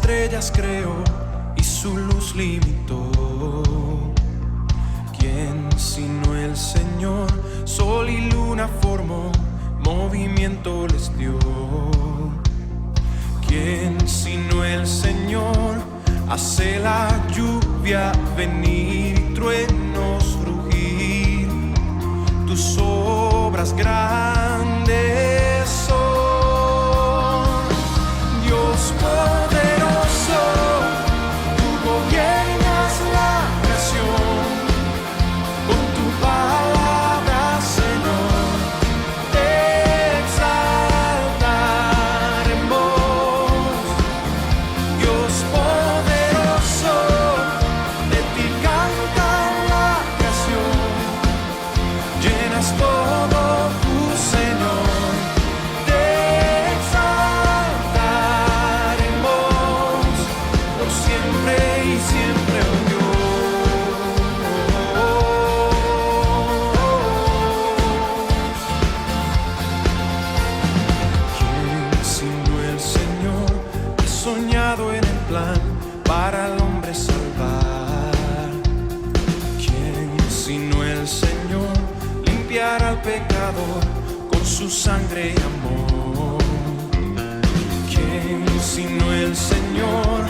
estrellas creó y su luz limitó. ¿Quién sino el Señor? Sol y luna formó, movimiento les dio. ¿Quién sino el Señor? Hace la lluvia venir y truenos rugir. Tus obras grandes son, Dios poderoso. Tú gobiernas la creación, con tu palabra, Señor, te exaltaremos. Dios poderoso, de ti canta la creación, llenas todo tu Señor, te exaltaremos por siempre y siempre, oh Dios. ¿Quién sino el Señor ha soñado en el plan para el hombre salvar? ¿Quién sino el Señor limpiará al pecador con su sangre y amor? ¿Quién sino el Señor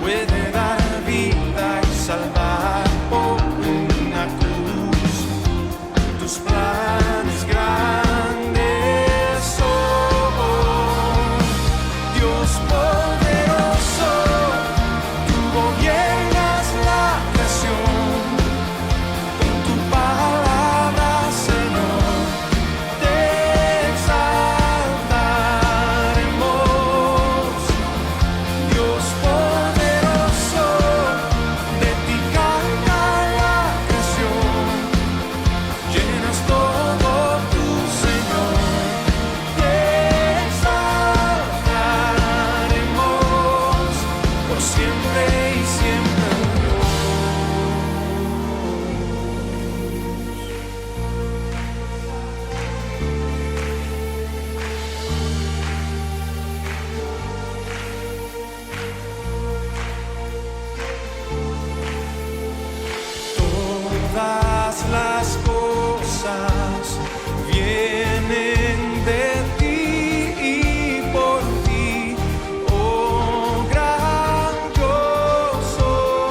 puede dar vida y salvar por una cruz? Tus planes grandes son, Dios poderoso. Tú gobiernas la creación, con tu palabra, Señor, te exaltaremos. Dios poderoso, de ti canta la creación, llenas todo tu Señor, te exaltaremos por siempre y siempre, oh Todas las cosas vienen de ti y por ti, oh gran yo soy.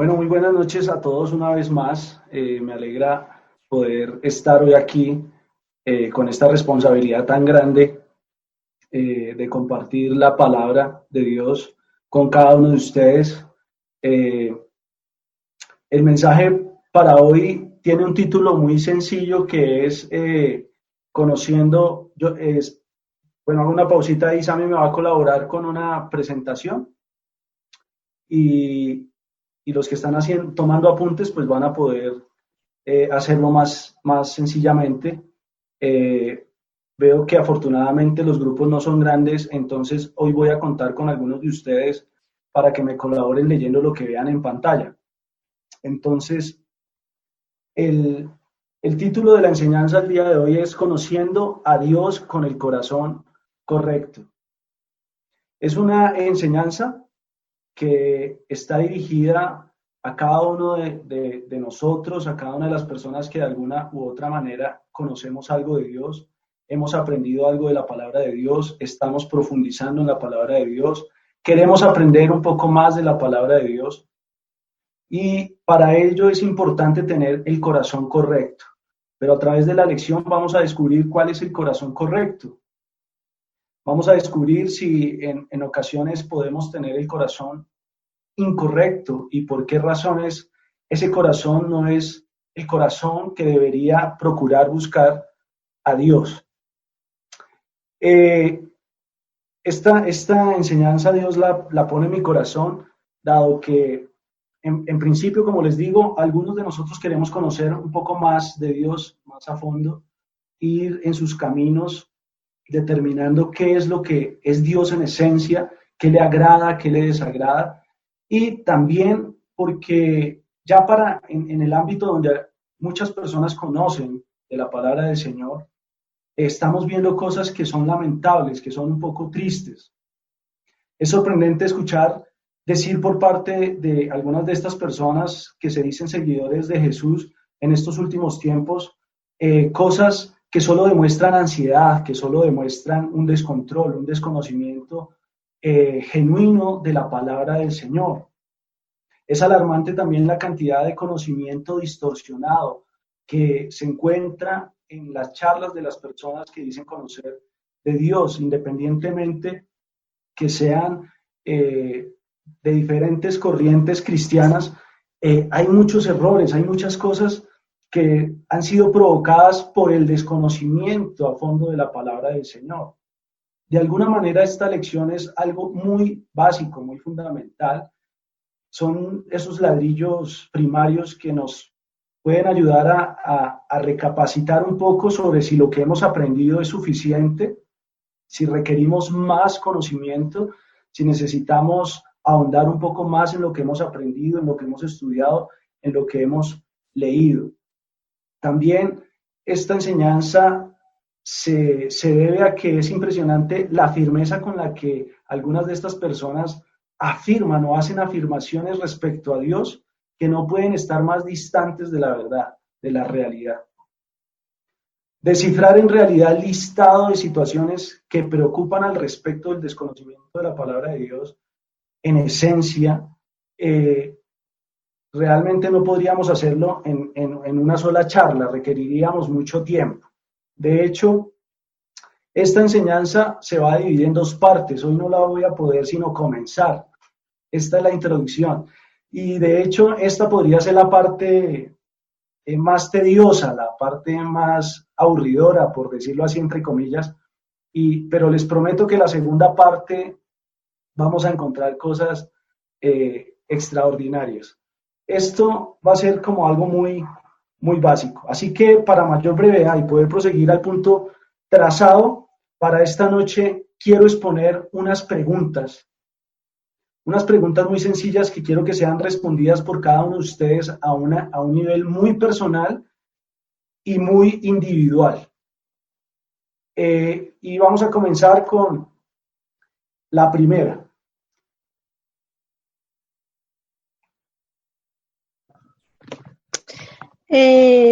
Bueno, muy buenas noches a todos una vez más. Me alegra poder estar hoy aquí con esta responsabilidad tan grande de compartir la palabra de Dios con cada uno de ustedes. Eh, el mensaje para hoy tiene un título muy sencillo que es Conociendo, bueno, hago una pausita ahí, Sammy me va a colaborar con una presentación y, y los que están tomando apuntes pues van a poder hacerlo más sencillamente. Eh, Veo que afortunadamente los grupos no son grandes, entonces hoy voy a contar con algunos de ustedes para que me colaboren leyendo lo que vean en pantalla. Entonces, el, el título de la enseñanza el día de hoy es Conociendo a Dios con el corazón correcto. Es una enseñanza que está dirigida a cada uno de nosotros, a cada una de las personas que de alguna u otra manera conocemos algo de Dios, hemos aprendido algo de la palabra de Dios, estamos profundizando en la palabra de Dios, queremos aprender un poco más de la palabra de Dios y para ello es importante tener el corazón correcto. Pero a través de la lección vamos a descubrir cuál es el corazón correcto. Vamos a descubrir si en ocasiones podemos tener el corazón incorrecto y por qué razones ese corazón no es el corazón que debería procurar buscar a Dios. Esta enseñanza Dios la pone en mi corazón, dado que en principio, como les digo, algunos de nosotros queremos conocer un poco más de Dios, más a fondo, ir en sus caminos, determinando qué es lo que es Dios en esencia, qué le agrada, qué le desagrada, y también porque ya en el ámbito donde muchas personas conocen de la palabra del Señor, estamos viendo cosas que son lamentables, que son un poco tristes. Es sorprendente escuchar decir por parte de algunas de estas personas que se dicen seguidores de Jesús en estos últimos tiempos, cosas que solo demuestran ansiedad, que solo demuestran un descontrol, un desconocimiento genuino de la palabra del Señor. Es alarmante también la cantidad de conocimiento distorsionado que se encuentra en las charlas de las personas que dicen conocer de Dios, independientemente que sean de diferentes corrientes cristianas. Hay muchos errores, hay muchas cosas que han sido provocadas por el desconocimiento a fondo de la palabra del Señor. De alguna manera esta lección es algo muy básico, muy fundamental. Son esos ladrillos primarios que nos pueden ayudar a recapacitar un poco sobre si lo que hemos aprendido es suficiente, si requerimos más conocimiento, si necesitamos ahondar un poco más en lo que hemos aprendido, en lo que hemos estudiado, en lo que hemos leído. También esta enseñanza se debe a que es impresionante la firmeza con la que algunas de estas personas afirman o hacen afirmaciones respecto a Dios que no pueden estar más distantes de la verdad, de la realidad. Descifrar en realidad el listado de situaciones que preocupan al respecto del desconocimiento de la palabra de Dios, en esencia, realmente no podríamos hacerlo en una sola charla, requeriríamos mucho tiempo. De hecho, esta enseñanza se va a dividir en dos partes. Hoy no la voy a poder sino comenzar. Esta es la introducción. Y de hecho, esta podría ser la parte más tediosa, la parte más aburridora, por decirlo así, entre comillas. Pero les prometo que la segunda parte vamos a encontrar cosas extraordinarias. Esto va a ser como algo muy básico. Así que para mayor brevedad y poder proseguir al punto trazado, para esta noche quiero exponer unas preguntas muy sencillas que quiero que sean respondidas por cada uno de ustedes a un nivel muy personal y muy individual. Y vamos a comenzar con la primera.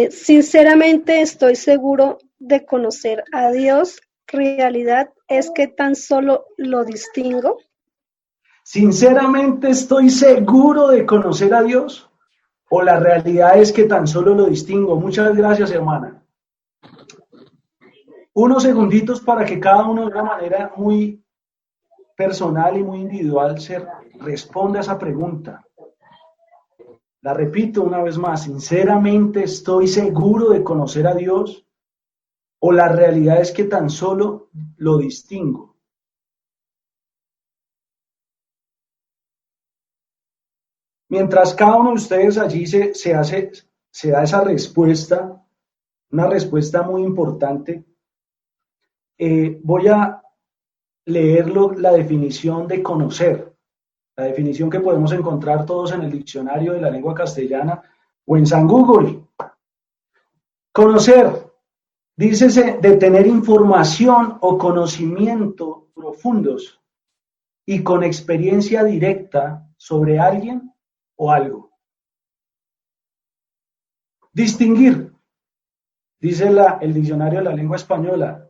Sinceramente estoy seguro de conocer a Dios. ¿Realidad es que tan solo lo distingo? ¿Sinceramente estoy seguro de conocer a Dios? ¿O la realidad es que tan solo lo distingo? Muchas gracias, hermana. Unos segunditos para que cada uno de una manera muy personal y muy individual se responda a esa pregunta. La repito una vez más, ¿sinceramente estoy seguro de conocer a Dios? ¿O la realidad es que tan solo lo distingo? Mientras cada uno de ustedes allí se da esa respuesta, una respuesta muy importante, voy a leerlo la definición de conocer, la definición que podemos encontrar todos en el diccionario de la lengua castellana o en San Google. Conocer, dícese de tener información o conocimiento profundos y con experiencia directa sobre alguien o algo. Distinguir, dice el diccionario de la lengua española,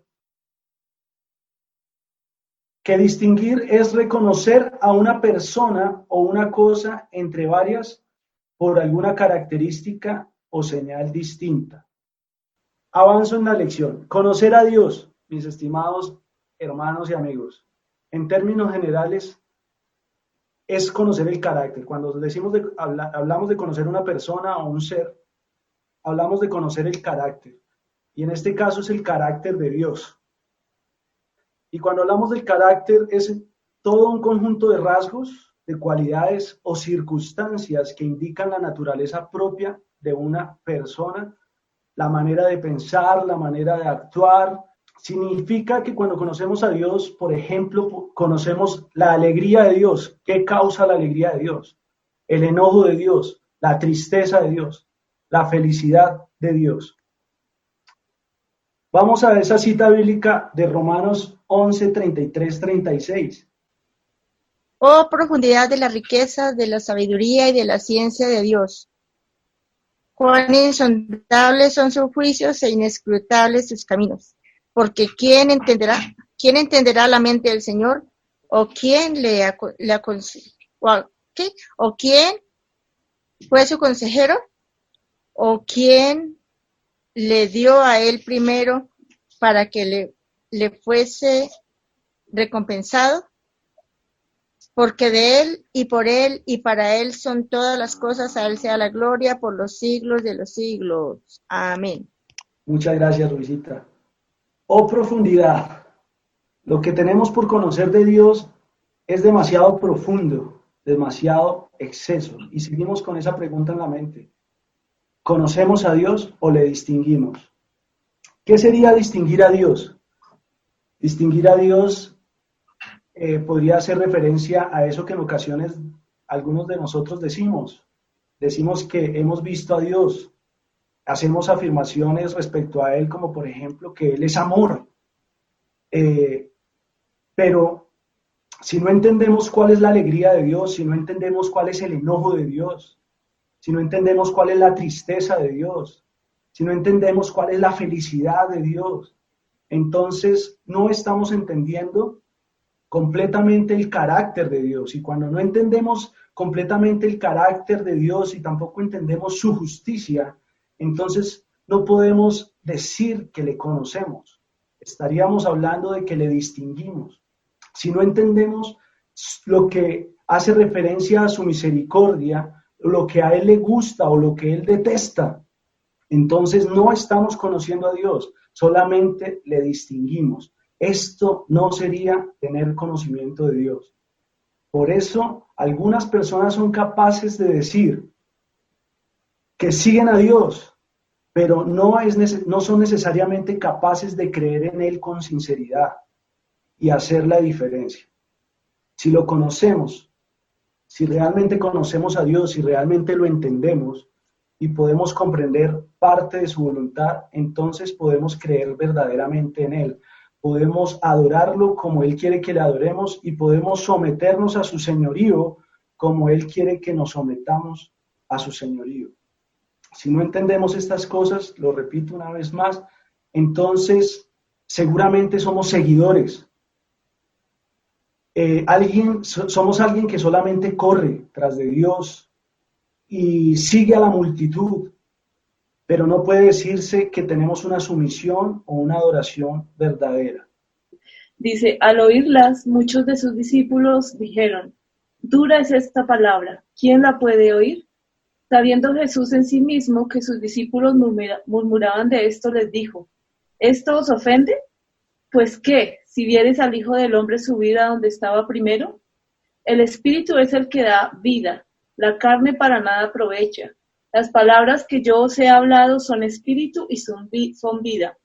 que distinguir es reconocer a una persona o una cosa entre varias por alguna característica o señal distinta. Avanzo en la lección. Conocer a Dios, mis estimados hermanos y amigos, en términos generales, es conocer el carácter. Cuando decimos hablamos de conocer una persona o un ser, hablamos de conocer el carácter. Y en este caso es el carácter de Dios. Y cuando hablamos del carácter es todo un conjunto de rasgos, de cualidades o circunstancias que indican la naturaleza propia de una persona, la manera de pensar, la manera de actuar. Significa que cuando conocemos a Dios, por ejemplo, conocemos la alegría de Dios. ¿Qué causa la alegría de Dios? El enojo de Dios, la tristeza de Dios, la felicidad de Dios. Vamos a esa cita bíblica de Romanos 11, 33, 36. Oh, profundidad de la riqueza, de la sabiduría y de la ciencia de Dios. Cuán insondables son sus juicios e inescrutables sus caminos. Porque ¿quién entenderá la mente del Señor? ¿O quién ¿O quién fue su consejero? ¿O quién le dio a él primero para que le fuese recompensado? Porque de él y para él son todas las cosas, a él sea la gloria por los siglos de los siglos. Amén. Muchas gracias, Luisita. Oh, profundidad. Lo que tenemos por conocer de Dios es demasiado profundo, demasiado exceso. Y seguimos con esa pregunta en la mente. ¿Conocemos a Dios o le distinguimos? ¿Qué sería distinguir a Dios? Distinguir a Dios podría hacer referencia a eso que en ocasiones algunos de nosotros decimos. Decimos que hemos visto a Dios. Hacemos afirmaciones respecto a Él, como por ejemplo que Él es amor. Pero si no entendemos cuál es la alegría de Dios, si no entendemos cuál es el enojo de Dios, si no entendemos cuál es la tristeza de Dios, si no entendemos cuál es la felicidad de Dios, entonces no estamos entendiendo completamente el carácter de Dios. Y cuando no entendemos completamente el carácter de Dios y tampoco entendemos su justicia, entonces no podemos decir que le conocemos. Estaríamos hablando de que le distinguimos. Si no entendemos lo que hace referencia a su misericordia, lo que a Él le gusta o lo que Él detesta, entonces no estamos conociendo a Dios, solamente le distinguimos. Esto no sería tener conocimiento de Dios. Por eso algunas personas son capaces de decir que siguen a Dios, pero no son necesariamente capaces de creer en Él con sinceridad y hacer la diferencia. Si lo conocemos, si realmente conocemos a Dios, si realmente lo entendemos y podemos comprender parte de su voluntad, entonces podemos creer verdaderamente en Él. Podemos adorarlo como Él quiere que le adoremos y podemos someternos a su señorío como Él quiere que nos sometamos a su señorío. Si no entendemos estas cosas, lo repito una vez más, entonces seguramente somos seguidores. Somos alguien que solamente corre tras de Dios y sigue a la multitud, pero no puede decirse que tenemos una sumisión o una adoración verdadera. Dice, al oírlas, muchos de sus discípulos dijeron, dura es esta palabra, ¿quién la puede oír? Sabiendo Jesús en sí mismo que sus discípulos murmuraban de esto, les dijo, ¿esto os ofende? Pues qué, si vieres al Hijo del Hombre subir a donde estaba primero, el Espíritu es el que da vida, la carne para nada aprovecha. Las palabras que yo os he hablado son espíritu y son vida.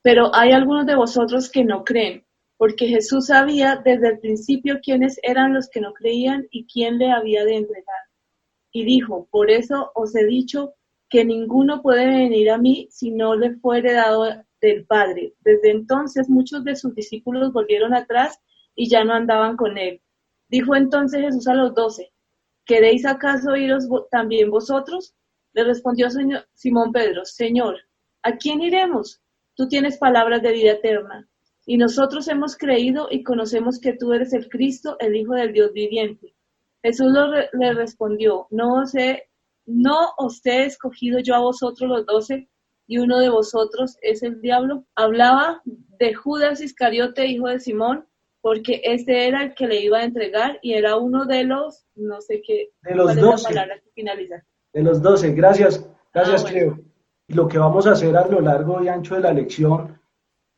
Pero hay algunos de vosotros que no creen, porque Jesús sabía desde el principio quiénes eran los que no creían y quién le había de entregar. Y dijo, por eso os he dicho que ninguno puede venir a mí si no le fuere dado del Padre. Desde entonces muchos de sus discípulos volvieron atrás y ya no andaban con él. Dijo entonces Jesús a los 12, ¿queréis acaso iros también vosotros? Le respondió Simón Pedro, Señor, ¿a quién iremos? Tú tienes palabras de vida eterna, y nosotros hemos creído y conocemos que tú eres el Cristo, el Hijo del Dios viviente. Jesús le respondió, ¿no os he escogido yo a vosotros los 12, y uno de vosotros es el diablo? Hablaba de Judas Iscariote, hijo de Simón, porque este era el que le iba a entregar, y era uno de los, no sé qué, De los ¿cuál es 12. la palabra que finaliza? De los 12, gracias, Bueno. Cleo. Y lo que vamos a hacer a lo largo y ancho de la lección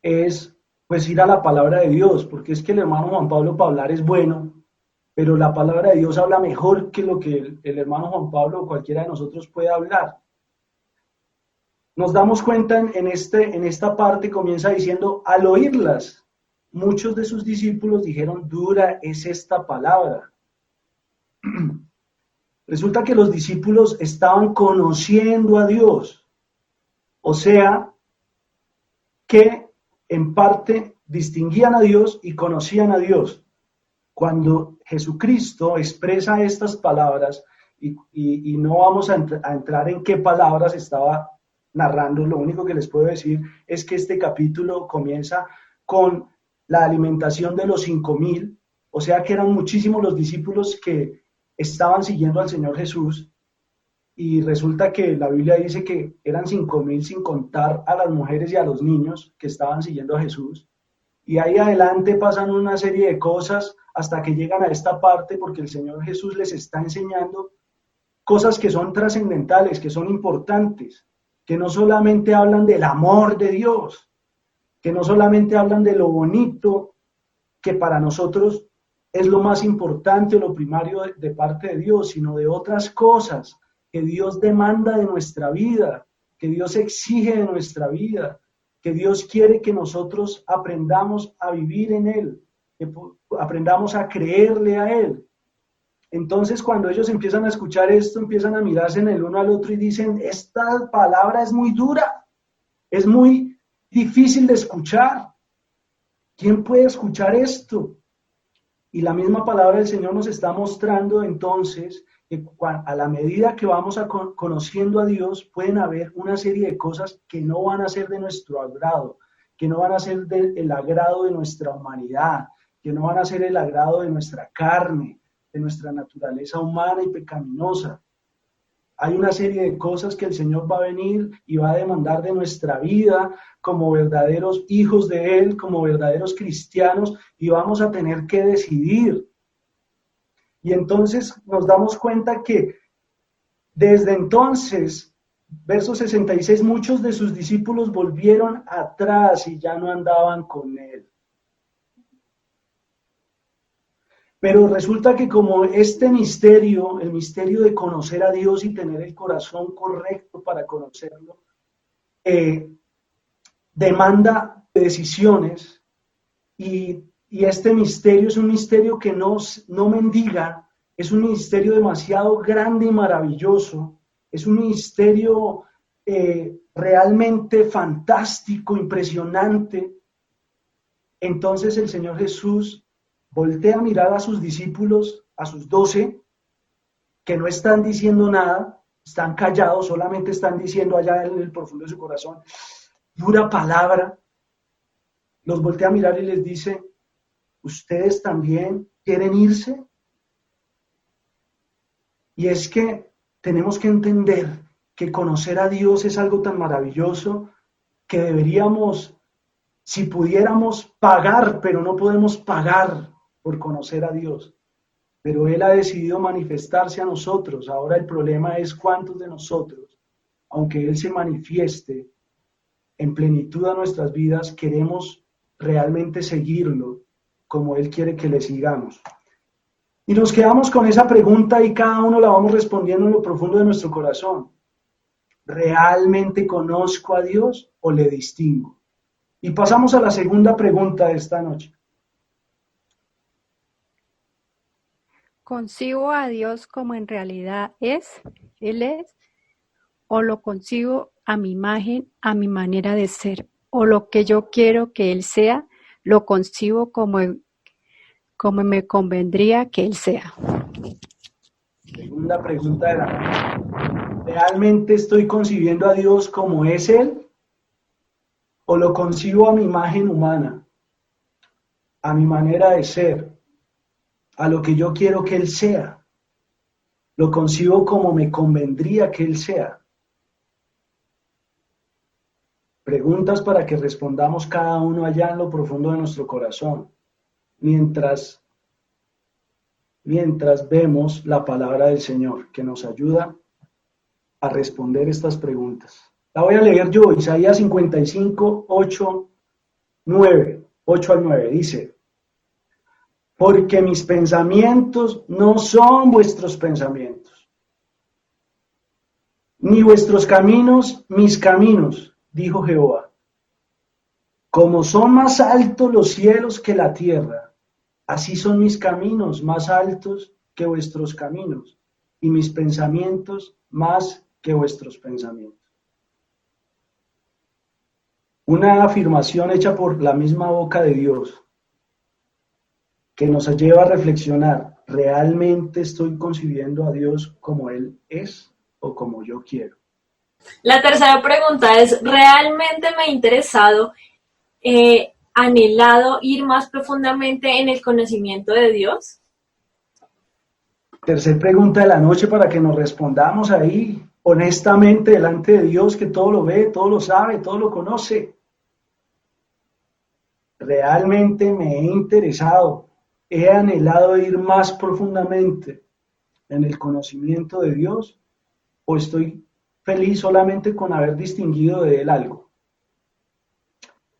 es pues ir a la palabra de Dios, porque es que el hermano Juan Pablo para hablar es bueno, pero la palabra de Dios habla mejor que lo que el hermano Juan Pablo o cualquiera de nosotros puede hablar. Nos damos cuenta en esta parte, comienza diciendo, al oírlas, muchos de sus discípulos dijeron, dura es esta palabra. Resulta que los discípulos estaban conociendo a Dios, o sea, que en parte distinguían a Dios y conocían a Dios. Cuando Jesucristo expresa estas palabras, y no vamos a entrar en qué palabras estaba narrando, lo único que les puedo decir es que este capítulo comienza con la alimentación de los 5,000, o sea que eran muchísimos los discípulos que estaban siguiendo al Señor Jesús, y resulta que la Biblia dice que eran 5,000 sin contar a las mujeres y a los niños que estaban siguiendo a Jesús. Y ahí adelante pasan una serie de cosas hasta que llegan a esta parte, porque el Señor Jesús les está enseñando cosas que son trascendentales, que son importantes, que no solamente hablan del amor de Dios, que no solamente hablan de lo bonito, que para nosotros es lo más importante o lo primario de parte de Dios, sino de otras cosas que Dios demanda de nuestra vida, que Dios exige de nuestra vida, que Dios quiere que nosotros aprendamos a vivir en Él, que aprendamos a creerle a Él. Entonces, cuando ellos empiezan a escuchar esto, empiezan a mirarse en el uno al otro y dicen, esta palabra es muy dura, es muy difícil de escuchar. ¿Quién puede escuchar esto? Y la misma palabra del Señor nos está mostrando entonces que a la medida que vamos conociendo a Dios, pueden haber una serie de cosas que no van a ser de nuestro agrado, que no van a ser del agrado de nuestra humanidad, que no van a ser el agrado de nuestra carne, de nuestra naturaleza humana y pecaminosa. Hay una serie de cosas que el Señor va a venir y va a demandar de nuestra vida como verdaderos hijos de Él, como verdaderos cristianos, y vamos a tener que decidir. Y entonces nos damos cuenta que desde entonces, verso 66, muchos de sus discípulos volvieron atrás y ya no andaban con Él. Pero resulta que como este misterio, el misterio de conocer a Dios y tener el corazón correcto para conocerlo, demanda decisiones, y este misterio es un misterio que no mendiga, es un misterio demasiado grande y maravilloso, es un misterio realmente fantástico, impresionante. Entonces el Señor Jesús voltea a mirar a sus discípulos, a sus 12, que no están diciendo nada, están callados, solamente están diciendo allá en el profundo de su corazón, dura palabra. Los voltea a mirar y les dice, ¿ustedes también quieren irse? Y es que tenemos que entender que conocer a Dios es algo tan maravilloso que deberíamos, si pudiéramos, pagar, pero no podemos pagar por conocer a Dios. Pero Él ha decidido manifestarse a nosotros. Ahora el problema es cuántos de nosotros, aunque Él se manifieste en plenitud a nuestras vidas, queremos realmente seguirlo como Él quiere que le sigamos. Y nos quedamos con esa pregunta y cada uno la vamos respondiendo en lo profundo de nuestro corazón. ¿Realmente conozco a Dios o le distingo? Y pasamos a la segunda pregunta de esta noche. ¿Concibo a Dios como en realidad Él es, o lo concibo a mi imagen, a mi manera de ser, o lo que yo quiero que Él sea, lo concibo como me convendría que Él sea? Segunda pregunta de la noche. ¿Realmente estoy concibiendo a Dios como es Él? ¿O lo concibo a mi imagen humana, a mi manera de ser, a lo que yo quiero que Él sea? ¿Lo concibo como me convendría que Él sea? Preguntas para que respondamos cada uno allá en lo profundo de nuestro corazón, mientras vemos la palabra del Señor que nos ayuda a responder estas preguntas. La voy a leer yo, Isaías 55, 8 al 9, dice: porque mis pensamientos no son vuestros pensamientos, ni vuestros caminos mis caminos, dijo Jehová. Como son más altos los cielos que la tierra, así son mis caminos más altos que vuestros caminos, y mis pensamientos más que vuestros pensamientos. Una afirmación hecha por la misma boca de Dios, que nos lleva a reflexionar: ¿realmente estoy concibiendo a Dios como Él es o como yo quiero? La tercera pregunta es: ¿realmente me ha interesado, anhelado ir más profundamente en el conocimiento de Dios? Tercer pregunta de la noche para que nos respondamos ahí honestamente delante de Dios, que todo lo ve, todo lo sabe, todo lo conoce. ¿Realmente me he interesado, he anhelado ir más profundamente en el conocimiento de Dios, o estoy feliz solamente con haber distinguido de Él algo?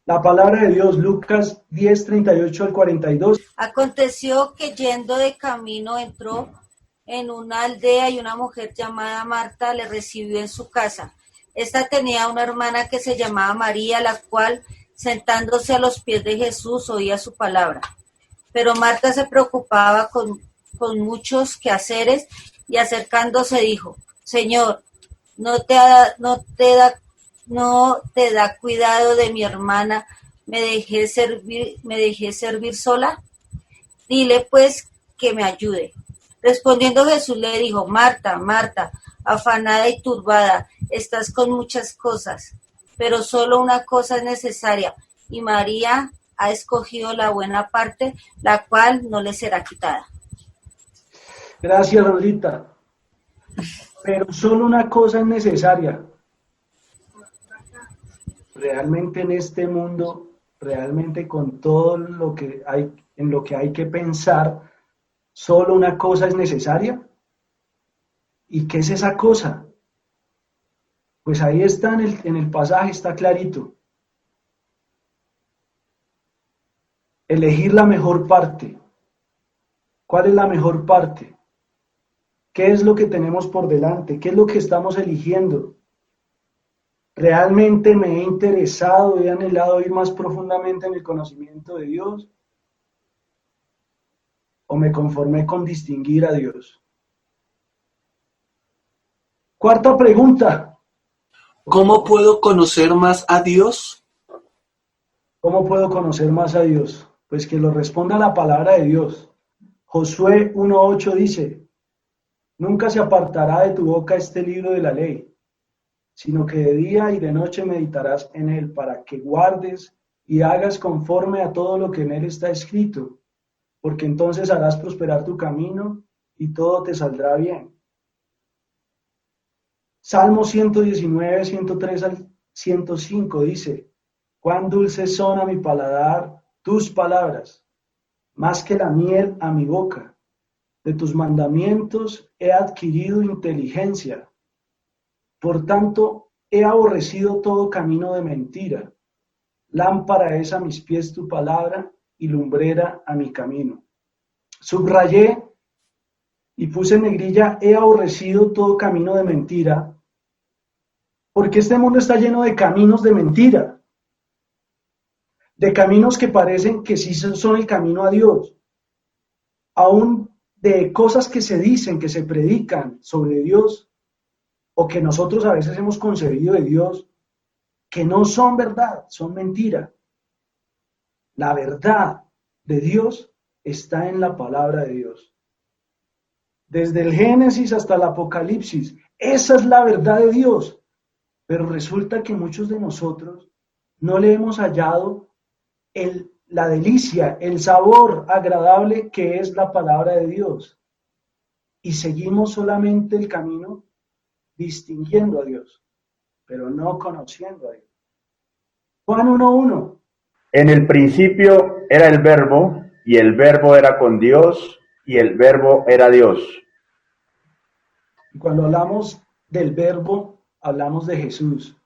La palabra de Dios, Lucas 10, 38 al 42. Aconteció que yendo de camino entró en una aldea y una mujer llamada Marta le recibió en su casa. Esta tenía una hermana que se llamaba María, la cual, sentándose a los pies de Jesús, oía su palabra. Pero Marta se preocupaba con muchos quehaceres y acercándose dijo: Señor, ¿no te da cuidado de mi hermana? ¿Me dejé servir sola? Dile pues que me ayude. Respondiendo Jesús le dijo: Marta, Marta, afanada y turbada, estás con muchas cosas, pero solo una cosa es necesaria, y María ha escogido la buena parte, la cual no le será quitada. Gracias, Rodrita. Pero solo una cosa es necesaria. Realmente en este mundo, realmente con todo lo que hay, en lo que hay que pensar, ¿solo una cosa es necesaria? ¿Y qué es esa cosa? Pues ahí está en el pasaje, está clarito. Elegir la mejor parte. ¿Cuál es la mejor parte? ¿Qué es lo que tenemos por delante? ¿Qué es lo que estamos eligiendo? ¿Realmente me he interesado, he anhelado ir más profundamente en el conocimiento de Dios? ¿O me conformé con distinguir a Dios? Cuarta pregunta. ¿Cómo puedo conocer más a Dios? ¿Cómo puedo conocer más a Dios? Pues que lo responda la palabra de Dios. Josué 1:8 dice: nunca se apartará de tu boca este libro de la ley, sino que de día y de noche meditarás en él, para que guardes y hagas conforme a todo lo que en él está escrito. porque entonces harás prosperar tu camino y todo te saldrá bien. Salmo 119, 103 al 105 dice, cuán dulces son a mi paladar tus palabras, más que la miel a mi boca. De tus mandamientos he adquirido inteligencia. Por tanto, he aborrecido todo camino de mentira. Lámpara es a mis pies tu palabra y lumbrera a mi camino. Subrayé y puse en negrilla, he aborrecido todo camino de mentira, porque este mundo está lleno de caminos de mentira, de caminos que parecen que sí son el camino a Dios, aún de cosas que se dicen, que se predican sobre Dios, o que nosotros a veces hemos concebido de Dios, que no son verdad, son mentira. La verdad de Dios está en la palabra de Dios. Desde el Génesis hasta el Apocalipsis, esa es la verdad de Dios. Pero resulta que muchos de nosotros no le hemos hallado la delicia, el sabor agradable que es la palabra de Dios. Y seguimos solamente el camino distinguiendo a Dios, pero no conociendo a Dios. Juan 1:1. En el principio era el Verbo, y el Verbo era con Dios, y el Verbo era Dios. Y cuando hablamos del Verbo, hablamos de Jesús.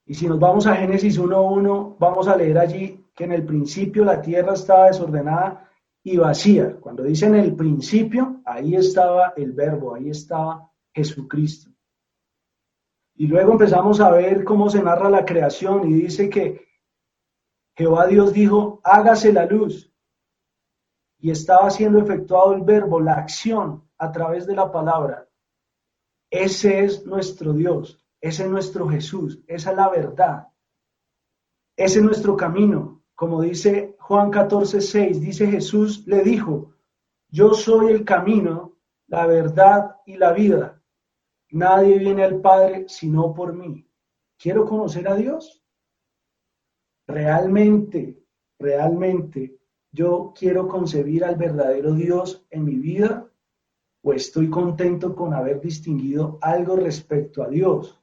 Y si nos vamos a Génesis 1:1, vamos a leer allí que en el principio la tierra estaba desordenada y vacía. Cuando dice en el principio, ahí estaba el Verbo, ahí estaba Jesucristo. Y luego empezamos a ver cómo se narra la creación y dice que Jehová Dios dijo, hágase la luz. Y estaba siendo efectuado el verbo, la acción a través de la palabra. Ese es nuestro Dios, ese es nuestro Jesús, esa es la verdad. Ese es nuestro camino. Como dice Juan 14:6, dice Jesús le dijo, yo soy el camino, la verdad y la vida. Nadie viene al Padre sino por mí. ¿Quiero conocer a Dios? Realmente, yo quiero concebir al verdadero Dios en mi vida, o estoy contento con haber distinguido algo respecto a Dios.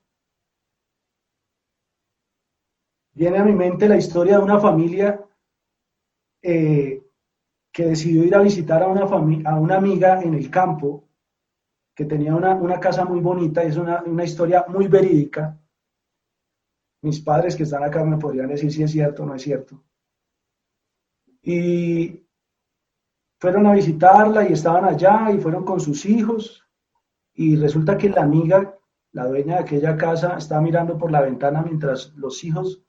Viene a mi mente la historia de una familia que decidió ir a visitar a una amiga en el campo, que tenía una casa muy bonita, es una historia muy verídica. Mis padres que están acá me podrían decir si es cierto o no es cierto. Y fueron a visitarla y estaban allá y fueron con sus hijos. Y resulta que la amiga, la dueña de aquella casa, estaba mirando por la ventana mientras los hijos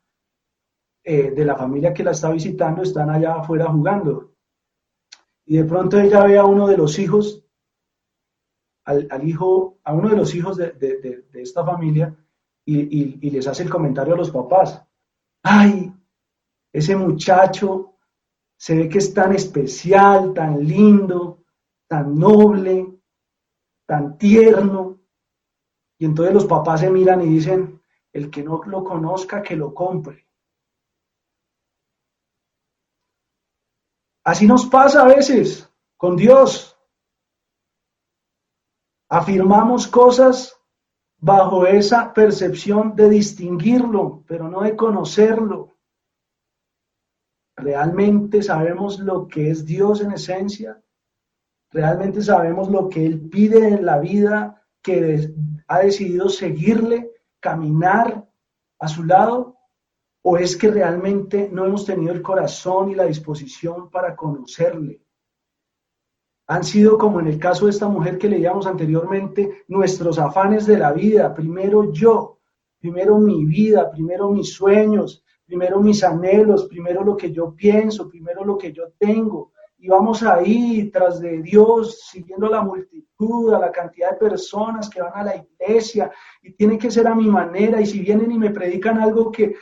de la familia que la está visitando están allá afuera jugando. Y de pronto ella ve a uno de los hijos, a uno de los hijos de esta familia, y les hace el comentario a los papás. ¡Ay! Ese muchacho se ve que es tan especial, tan lindo, tan noble, tan tierno. Y entonces los papás se miran y dicen, el que no lo conozca, que lo compre. Así nos pasa a veces con Dios. Afirmamos cosas bajo esa percepción de distinguirlo, pero no de conocerlo. ¿Realmente sabemos lo que es Dios en esencia? ¿Realmente sabemos lo que Él pide en la vida, que ha decidido seguirle, caminar a su lado? ¿O es que realmente no hemos tenido el corazón y la disposición para conocerle? Han sido, como en el caso de esta mujer que leíamos anteriormente, nuestros afanes de la vida. Primero yo, primero mi vida, primero mis sueños, primero mis anhelos, primero lo que yo pienso, primero lo que yo tengo. Y vamos ahí tras de Dios, siguiendo a la multitud, a la cantidad de personas que van a la iglesia, y tiene que ser a mi manera. Y si vienen y me predican algo que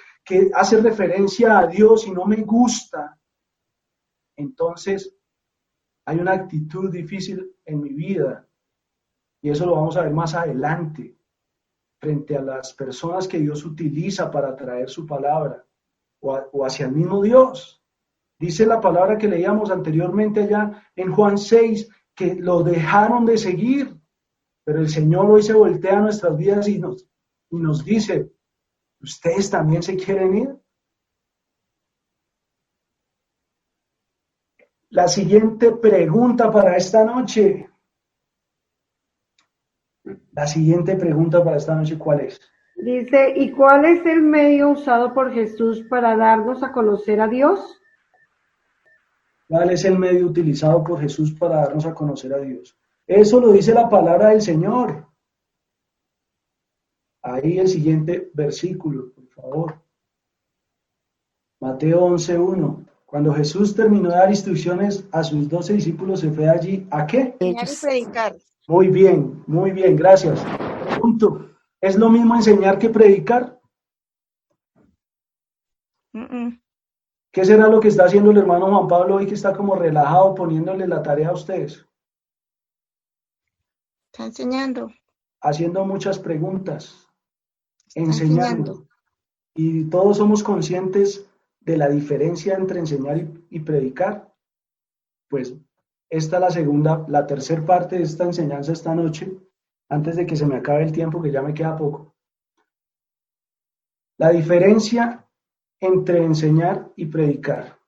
hace referencia a Dios y no me gusta, entonces hay una actitud difícil en mi vida, y eso lo vamos a ver más adelante, frente a las personas que Dios utiliza para traer su palabra, o hacia el mismo Dios. Dice la palabra que leíamos anteriormente allá en Juan 6, que lo dejaron de seguir, pero el Señor hoy se voltea a nuestras vidas y nos dice, ¿ustedes también se quieren ir? La siguiente pregunta para esta noche. ¿Cuál es? Dice, ¿y cuál es el medio usado por Jesús para darnos a conocer a Dios? ¿Cuál es el medio utilizado por Jesús para darnos a conocer a Dios? Eso lo dice la palabra del Señor. Ahí el siguiente versículo, por favor. Mateo 11:1. Cuando Jesús terminó de dar instrucciones a sus 12 discípulos, se fue allí, ¿a qué? Enseñar y predicar. Muy bien, gracias. Punto. ¿Es lo mismo enseñar que predicar? ¿Qué será lo que está haciendo el hermano Juan Pablo hoy, que está como relajado poniéndole la tarea a ustedes? Está enseñando. Haciendo muchas preguntas, Está enseñando. Y todos somos conscientes de la diferencia entre enseñar y predicar. Pues esta es la tercera parte de esta enseñanza esta noche, antes de que se me acabe el tiempo, que ya me queda poco. La diferencia entre enseñar y predicar.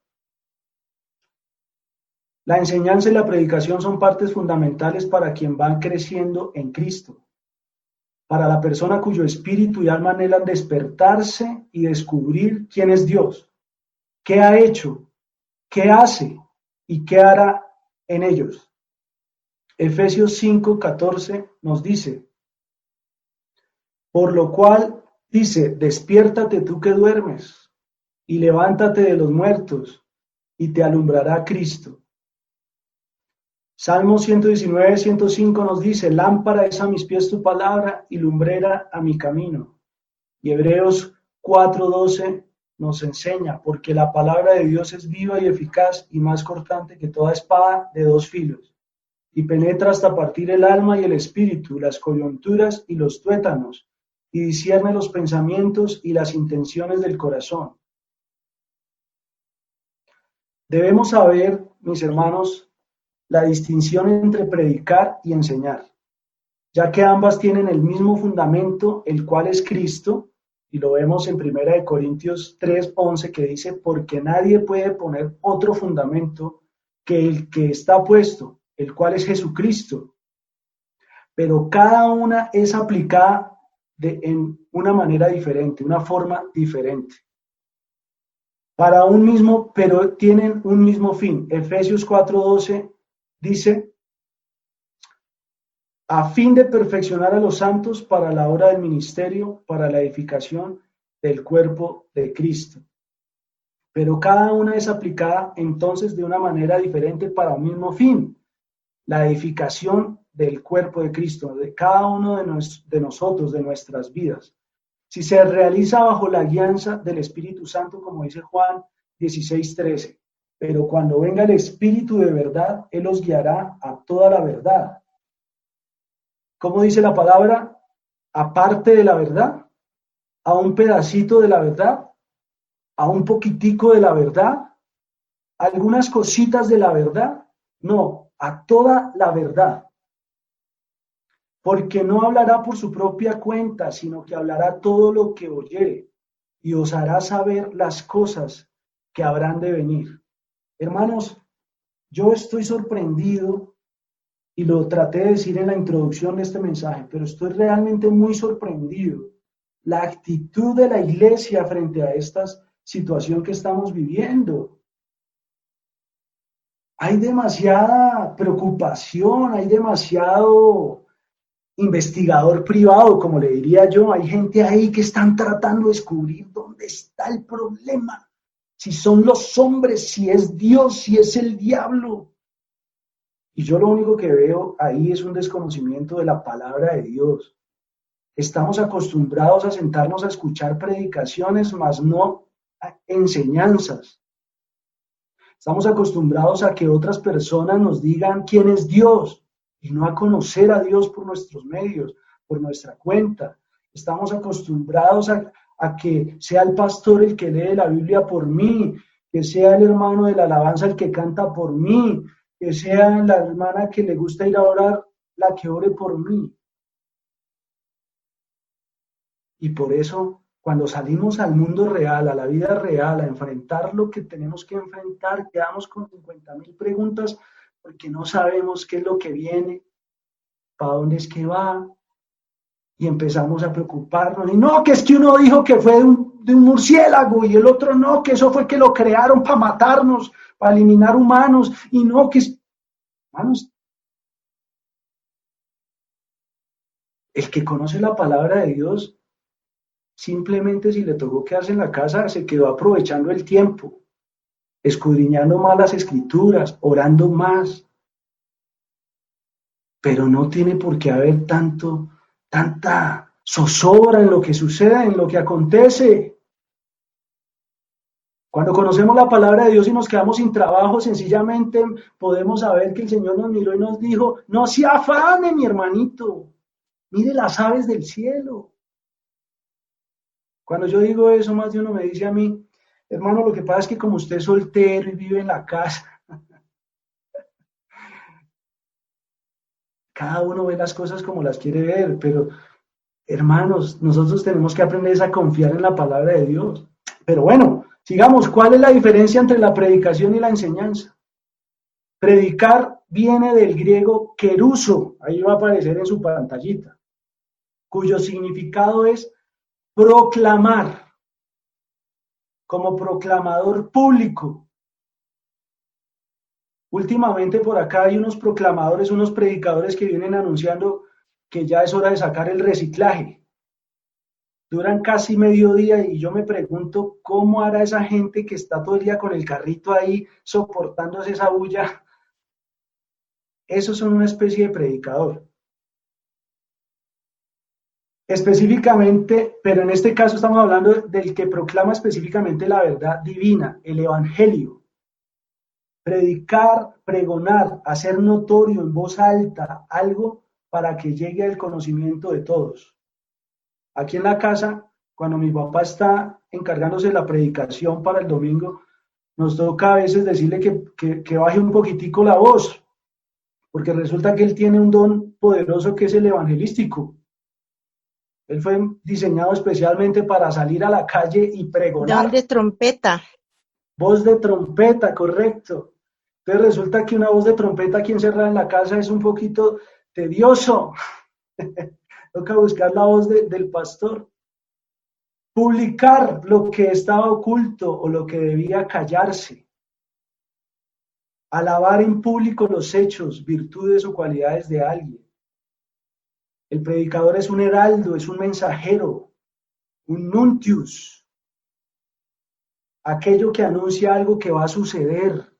La enseñanza y la predicación son partes fundamentales para quien va creciendo en Cristo, para la persona cuyo espíritu y alma anhelan despertarse y descubrir quién es Dios, qué ha hecho, qué hace y qué hará en ellos. Efesios 5:14 nos dice, por lo cual dice, despiértate tú que duermes, y levántate de los muertos, y te alumbrará Cristo. Salmo 119:105 nos dice, lámpara es a mis pies tu palabra, y lumbrera a mi camino. Y Hebreos 4:12 nos enseña, porque la palabra de Dios es viva y eficaz, y más cortante que toda espada de dos filos, y penetra hasta partir el alma y el espíritu, las coyunturas y los tuétanos, y discierne los pensamientos y las intenciones del corazón. Debemos saber, mis hermanos, la distinción entre predicar y enseñar, ya que ambas tienen el mismo fundamento, el cual es Cristo, y lo vemos en 1 Corintios 3:11, que dice, porque nadie puede poner otro fundamento que el que está puesto, el cual es Jesucristo, pero cada una es aplicada en una manera diferente, una forma diferente. Para un mismo, pero tienen un mismo fin. Efesios 4:12 dice, a fin de perfeccionar a los santos para la obra del ministerio, para la edificación del cuerpo de Cristo. Pero cada una es aplicada entonces de una manera diferente para un mismo fin, la edificación del cuerpo de Cristo, de cada uno de nosotros, de nuestras vidas. Si se realiza bajo la guianza del Espíritu Santo, como dice Juan 16:13, pero cuando venga el Espíritu de verdad, Él os guiará a toda la verdad. ¿Cómo dice la palabra? Aparte de la verdad, a un pedacito de la verdad, a un poquitico de la verdad, algunas cositas de la verdad, no, a toda la verdad. Porque no hablará por su propia cuenta, sino que hablará todo lo que oyere, y os hará saber las cosas que habrán de venir. Hermanos, yo estoy sorprendido, y lo traté de decir en la introducción de este mensaje, pero estoy realmente muy sorprendido. La actitud de la iglesia frente a esta situación que estamos viviendo. Hay demasiada preocupación, hay demasiado investigador privado, como le diría yo, hay gente ahí que están tratando de descubrir dónde está el problema, si son los hombres, si es Dios, si es el diablo. Y yo lo único que veo ahí es un desconocimiento de la palabra de Dios. Estamos acostumbrados a sentarnos a escuchar predicaciones, mas no enseñanzas. Estamos acostumbrados a que otras personas nos digan quién es Dios, y no a conocer a Dios por nuestros medios, por nuestra cuenta. Estamos acostumbrados a que sea el pastor el que lee la Biblia por mí, que sea el hermano de la alabanza el que canta por mí, que sea la hermana que le gusta ir a orar la que ore por mí. Y por eso, cuando salimos al mundo real, a la vida real, a enfrentar lo que tenemos que enfrentar, quedamos con 50.000 preguntas porque no sabemos qué es lo que viene, para dónde es que va, y empezamos a preocuparnos. Y no, que es que uno dijo que fue de un murciélago, y el otro no, que eso fue que lo crearon para matarnos, para eliminar humanos, y no, que es... Hermanos, el que conoce la palabra de Dios, simplemente si le tocó quedarse en la casa, se quedó aprovechando el tiempo, escudriñando más las escrituras, orando más. Pero no tiene por qué haber tanta zozobra en lo que sucede, en lo que acontece. Cuando conocemos la palabra de Dios y nos quedamos sin trabajo, sencillamente podemos saber que el Señor nos miró y nos dijo, no se afane, mi hermanito, mire las aves del cielo. Cuando yo digo eso, más de uno me dice a mí, hermano, lo que pasa es que como usted es soltero y vive en la casa, cada uno ve las cosas como las quiere ver, pero hermanos, nosotros tenemos que aprender a confiar en la palabra de Dios. Pero bueno, sigamos, ¿cuál es la diferencia entre la predicación y la enseñanza? Predicar viene del griego keruso, ahí va a aparecer en su pantallita, cuyo significado es proclamar, como proclamador público. Últimamente por acá hay unos proclamadores, unos predicadores que vienen anunciando que ya es hora de sacar el reciclaje. Duran casi medio día y yo me pregunto cómo hará esa gente que está todo el día con el carrito ahí soportándose esa bulla. Esos son una especie de predicador. Específicamente, pero en este caso estamos hablando del que proclama específicamente la verdad divina, el evangelio. Predicar, pregonar, hacer notorio en voz alta algo para que llegue al conocimiento de todos. Aquí en la casa, cuando mi papá está encargándose de la predicación para el domingo, nos toca a veces decirle que baje un poquitico la voz, porque resulta que él tiene un don poderoso que es el evangelístico. Él fue diseñado especialmente para salir a la calle y pregonar. Don de trompeta. Voz de trompeta, correcto. Entonces resulta que una voz de trompeta aquí encerrada en la casa es un poquito tedioso. Toca buscar la voz del pastor. Publicar lo que estaba oculto o lo que debía callarse. Alabar en público los hechos, virtudes o cualidades de alguien. El predicador es un heraldo, es un mensajero, un nuntius. Aquello que anuncia algo que va a suceder.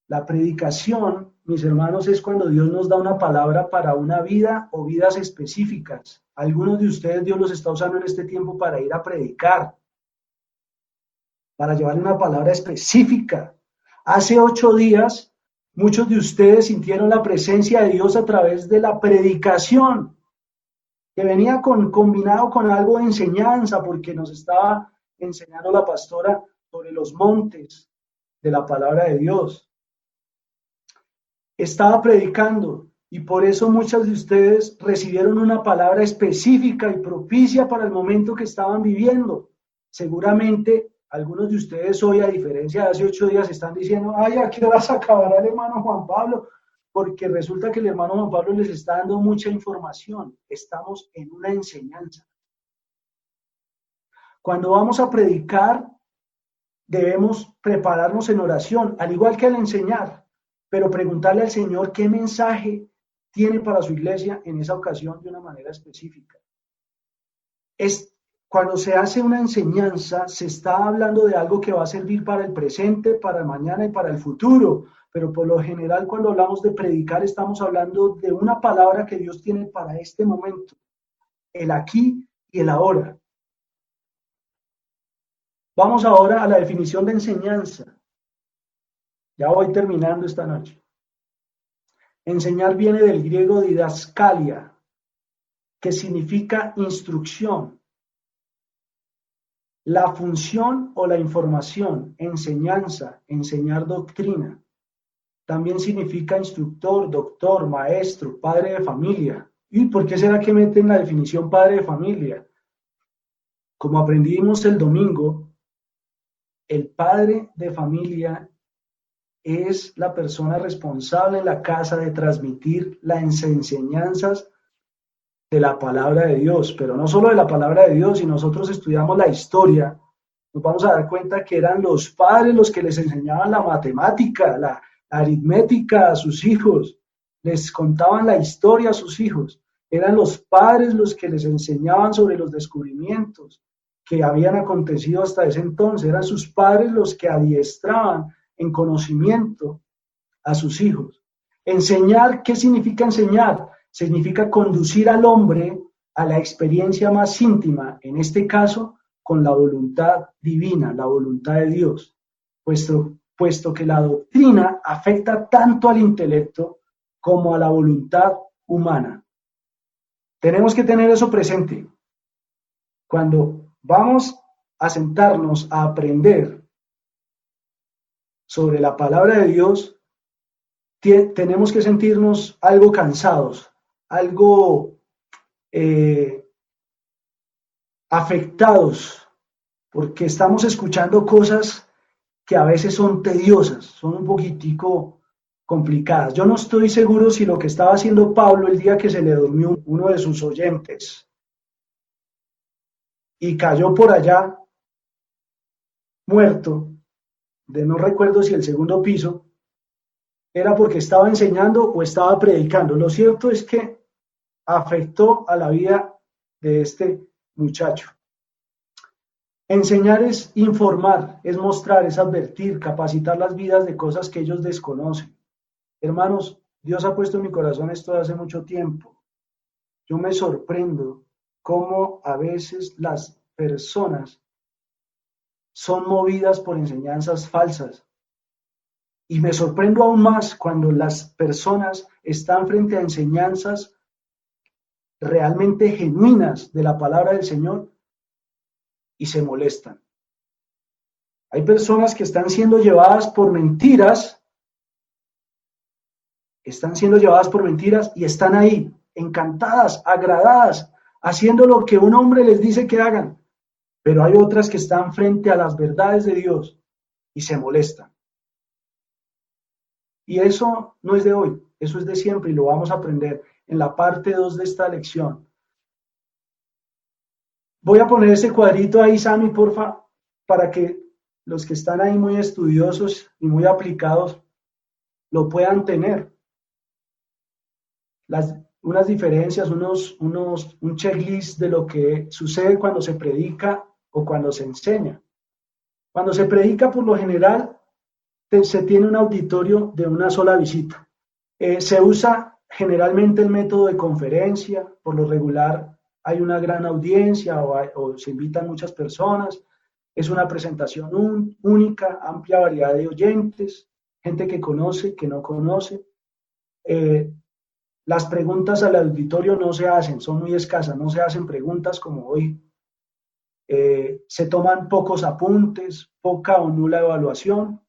La predicación, mis hermanos, es cuando Dios nos da una palabra para una vida o vidas específicas. Algunos de ustedes Dios los está usando en este tiempo para ir a predicar, para llevarle una palabra específica. Hace 8 días, muchos de ustedes sintieron la presencia de Dios a través de la predicación, que venía combinado con algo de enseñanza, porque nos estaba enseñando la pastora sobre los montes de la palabra de Dios. Estaba predicando y por eso muchos de ustedes recibieron una palabra específica y propicia para el momento que estaban viviendo. Seguramente algunos de ustedes hoy, a diferencia de hace 8 días, están diciendo, ay, ¿a qué hora se acabará el hermano Juan Pablo? Porque resulta que el hermano Juan Pablo les está dando mucha información. Estamos en una enseñanza. Cuando vamos a predicar, debemos prepararnos en oración, al igual que al enseñar, pero preguntarle al Señor qué mensaje tiene para su iglesia en esa ocasión de una manera específica. Cuando se hace una enseñanza, se está hablando de algo que va a servir para el presente, para el mañana y para el futuro, pero por lo general cuando hablamos de predicar estamos hablando de una palabra que Dios tiene para este momento, el aquí y el ahora. Vamos ahora a la definición de enseñanza. Ya voy terminando esta noche. Enseñar viene del griego didaskalia, que significa instrucción. La función o la información, enseñanza, enseñar doctrina. También significa instructor, doctor, maestro, padre de familia. ¿Y por qué será que meten la definición padre de familia? Como aprendimos el domingo, el padre de familia es la persona responsable en la casa de transmitir las enseñanzas de la palabra de Dios, pero no solo de la palabra de Dios. Si nosotros estudiamos la historia, nos vamos a dar cuenta que eran los padres los que les enseñaban la matemática, la aritmética a sus hijos, les contaban la historia a sus hijos. Eran los padres los que les enseñaban sobre los descubrimientos que habían acontecido hasta ese entonces. Eran sus padres los que adiestraban en conocimiento a sus hijos. Enseñar, ¿qué significa enseñar? Significa conducir al hombre a la experiencia más íntima, en este caso, con la voluntad divina, la voluntad de Dios, puesto que la doctrina afecta tanto al intelecto como a la voluntad humana. Tenemos que tener eso presente. Cuando vamos a sentarnos a aprender sobre la palabra de Dios, tenemos que sentirnos algo cansados, algo afectados, porque estamos escuchando cosas que a veces son tediosas, son un poquitico complicadas. Yo no estoy seguro si lo que estaba haciendo Pablo el día que se le durmió uno de sus oyentes y cayó por allá muerto, de no recuerdo si el segundo piso, era porque estaba enseñando o estaba predicando. Lo cierto es que afectó a la vida de este muchacho. Enseñar es informar, es mostrar, es advertir, capacitar las vidas de cosas que ellos desconocen. Hermanos, Dios ha puesto en mi corazón esto hace mucho tiempo. Yo me sorprendo cómo a veces las personas son movidas por enseñanzas falsas. Y me sorprendo aún más cuando las personas están frente a enseñanzas realmente genuinas de la palabra del Señor y se molestan. Hay personas que están siendo llevadas por mentiras, y están ahí, encantadas, agradadas, haciendo lo que un hombre les dice que hagan. Pero hay otras que están frente a las verdades de Dios y se molestan. Y eso no es de hoy, eso es de siempre y lo vamos a aprender en la parte 2 de esta lección. Voy a poner ese cuadrito ahí, Sammy, porfa, para que los que están ahí muy estudiosos y muy aplicados lo puedan tener. Unas diferencias, un checklist de lo que sucede cuando se predica o cuando se enseña. Cuando se predica, por lo general, se tiene un auditorio de una sola visita. Se usa generalmente el método de conferencia, por lo regular hay una gran audiencia o se invitan muchas personas, es una presentación única, amplia variedad de oyentes, gente que conoce, que no conoce. Las preguntas al auditorio no se hacen, son muy escasas, no se hacen preguntas como hoy. Se toman pocos apuntes, poca o nula evaluación.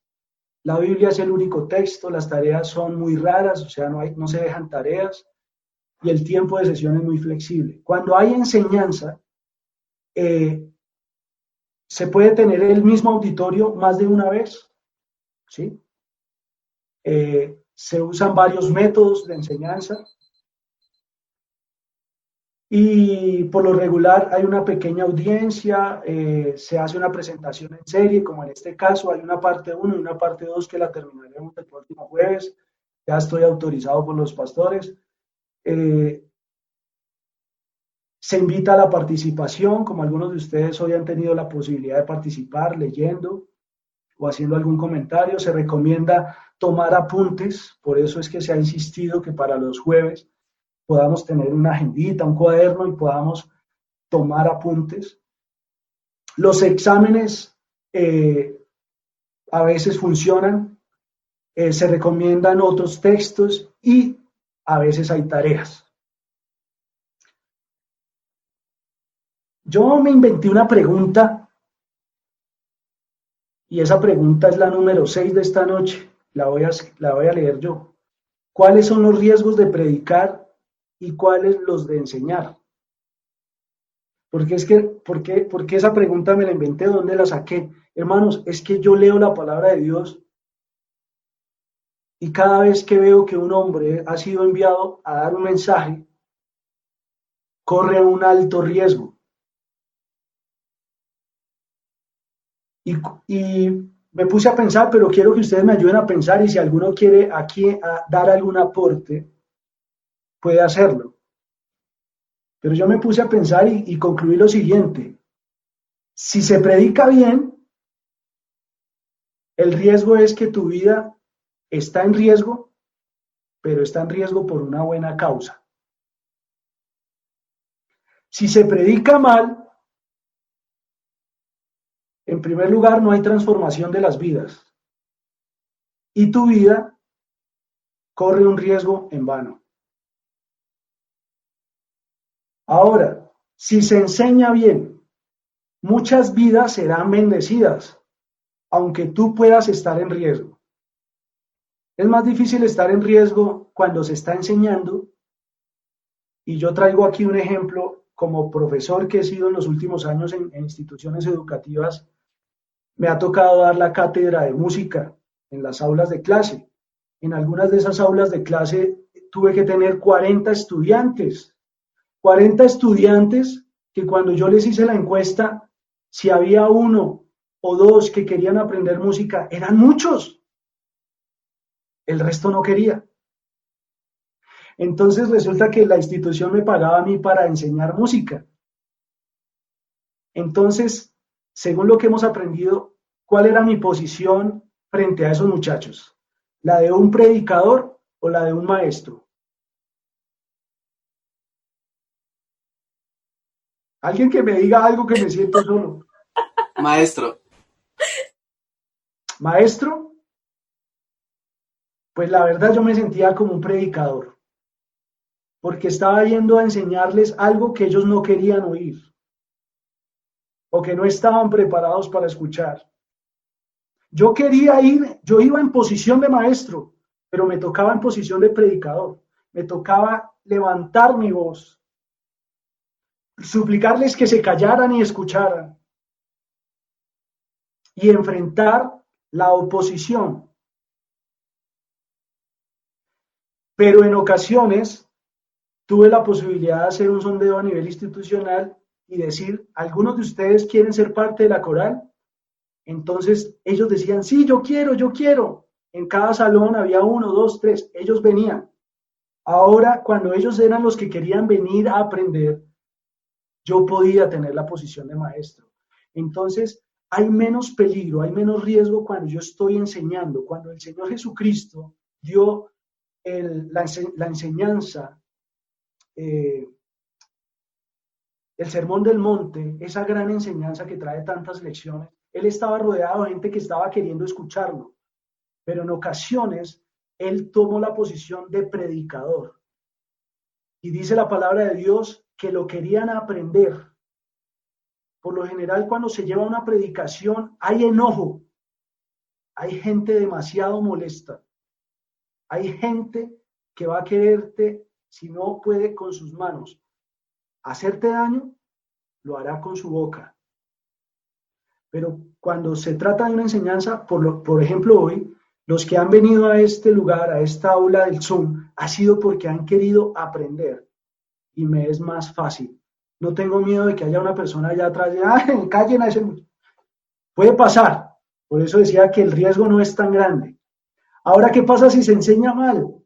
La Biblia es el único texto, las tareas son muy raras, o sea, no se dejan tareas y el tiempo de sesión es muy flexible. Cuando hay enseñanza, se puede tener el mismo auditorio más de una vez, ¿sí? Se usan varios métodos de enseñanza y por lo regular hay una pequeña audiencia, se hace una presentación en serie, como en este caso hay una parte 1 y una parte 2 que la terminaremos el próximo jueves, ya estoy autorizado por los pastores. Se invita a la participación, como algunos de ustedes hoy han tenido la posibilidad de participar leyendo o haciendo algún comentario. Se recomienda tomar apuntes, por eso es que se ha insistido que para los jueves podamos tener una agendita, un cuaderno y podamos tomar apuntes. Los exámenes a veces funcionan, se recomiendan otros textos y a veces hay tareas. Yo me inventé una pregunta Y esa pregunta es la número 6 de esta noche. La voy a leer yo. ¿Cuáles son los riesgos de predicar y cuáles los de enseñar? ¿Por qué esa pregunta me la inventé? ¿Dónde la saqué? Hermanos, es que yo leo la palabra de Dios y cada vez que veo que un hombre ha sido enviado a dar un mensaje, corre un alto riesgo. Y me puse a pensar, pero quiero que ustedes me ayuden a pensar y si alguno quiere aquí dar algún aporte, puede hacerlo. Pero yo me puse a pensar y concluí lo siguiente. Si se predica bien, el riesgo es que tu vida está en riesgo, pero está en riesgo por una buena causa. Si se predica mal, en primer lugar no hay transformación de las vidas y tu vida corre un riesgo en vano. Ahora, si se enseña bien, muchas vidas serán bendecidas, aunque tú puedas estar en riesgo. Es más difícil estar en riesgo cuando se está enseñando, y yo traigo aquí un ejemplo como profesor que he sido en los últimos años en instituciones educativas. Me ha tocado dar la cátedra de música en las aulas de clase. En algunas de esas aulas de clase tuve que tener 40 estudiantes. 40 estudiantes que cuando yo les hice la encuesta, si había uno o dos que querían aprender música, eran muchos. El resto no quería. Entonces resulta que la institución me pagaba a mí para enseñar música. Entonces, según lo que hemos aprendido, ¿cuál era mi posición frente a esos muchachos? ¿La de un predicador o la de un maestro? Alguien que me diga algo que me siento solo. Maestro. ¿Maestro? Pues la verdad yo me sentía como un predicador, porque estaba yendo a enseñarles algo que ellos no querían oír, o que no estaban preparados para escuchar. Yo iba en posición de maestro, pero me tocaba en posición de predicador. Me tocaba levantar mi voz, suplicarles que se callaran y escucharan, y enfrentar la oposición. Pero en ocasiones tuve la posibilidad de hacer un sondeo a nivel institucional y decir, ¿algunos de ustedes quieren ser parte de la coral? Entonces ellos decían, sí, yo quiero. En cada salón había 1, 2, 3, ellos venían. Ahora, cuando ellos eran los que querían venir a aprender, yo podía tener la posición de maestro. Entonces, hay menos peligro, hay menos riesgo cuando yo estoy enseñando. Cuando el Señor Jesucristo dio la enseñanza, el Sermón del Monte, esa gran enseñanza que trae tantas lecciones, Él estaba rodeado de gente que estaba queriendo escucharlo, pero en ocasiones Él tomó la posición de predicador. Y dice la palabra de Dios que lo querían aprender. Por lo general, cuando se lleva una predicación, hay enojo, hay gente demasiado molesta, hay gente que va a quererte, si no puede con sus manos hacerte daño, lo hará con su boca. Pero cuando se trata de una enseñanza, por ejemplo hoy, los que han venido a este lugar, a esta aula del Zoom, ha sido porque han querido aprender y me es más fácil. No tengo miedo de que haya una persona allá atrás y callen a ese muchacho. Puede pasar, por eso decía que el riesgo no es tan grande. Ahora, ¿qué pasa si se enseña mal?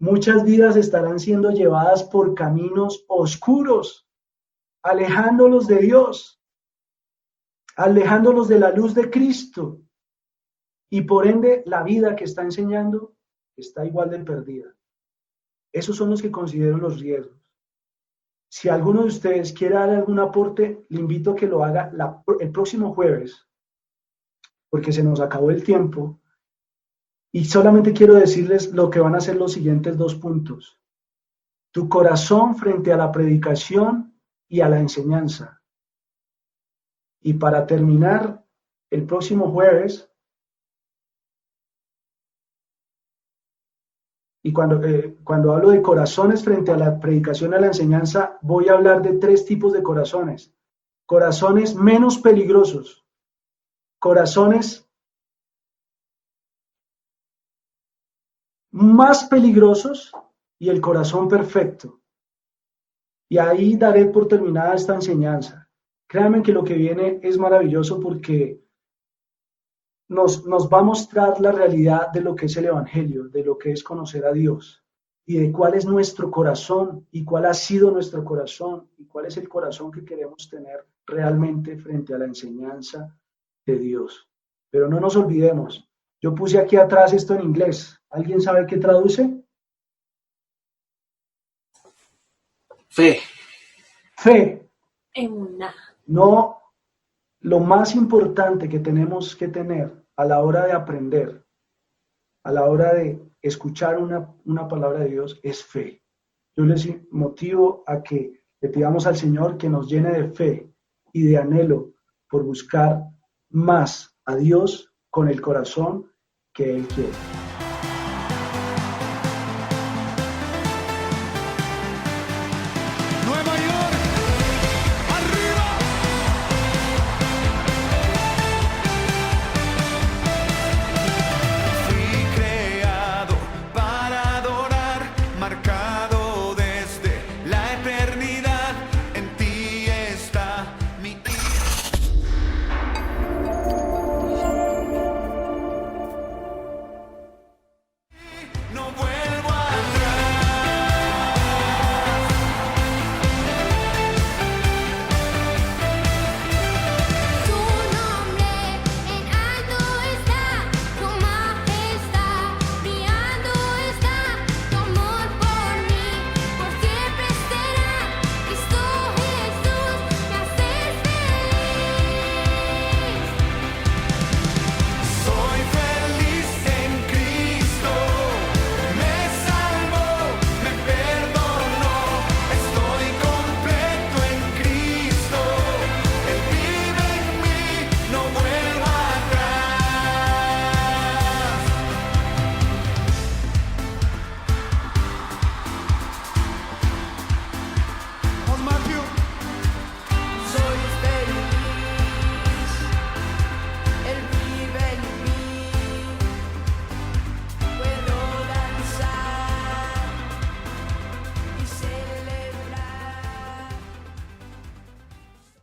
Muchas vidas estarán siendo llevadas por caminos oscuros, alejándolos de Dios, alejándolos de la luz de Cristo. Y por ende, la vida que está enseñando está igual de perdida. Esos son los que considero los riesgos. Si alguno de ustedes quiere dar algún aporte, le invito a que lo haga el próximo jueves, porque se nos acabó el tiempo. Y solamente quiero decirles lo que van a ser los siguientes 2 puntos. Tu corazón frente a la predicación y a la enseñanza. Y para terminar, el próximo jueves. Y cuando hablo de corazones frente a la predicación y a la enseñanza, voy a hablar de 3 tipos de corazones. Corazones menos peligrosos, corazones más peligrosos y el corazón perfecto. Y ahí daré por terminada esta enseñanza. Créanme que lo que viene es maravilloso porque nos va a mostrar la realidad de lo que es el Evangelio, de lo que es conocer a Dios y de cuál es nuestro corazón y cuál ha sido nuestro corazón y cuál es el corazón que queremos tener realmente frente a la enseñanza de Dios. Pero no nos olvidemos, yo puse aquí atrás esto en inglés. ¿Alguien sabe qué traduce? Fe. Fe. Emuná. No, lo más importante que tenemos que tener a la hora de aprender, a la hora de escuchar una palabra de Dios, es fe. Yo les motivo a que le pidamos al Señor que nos llene de fe y de anhelo por buscar más a Dios con el corazón que Él quiere.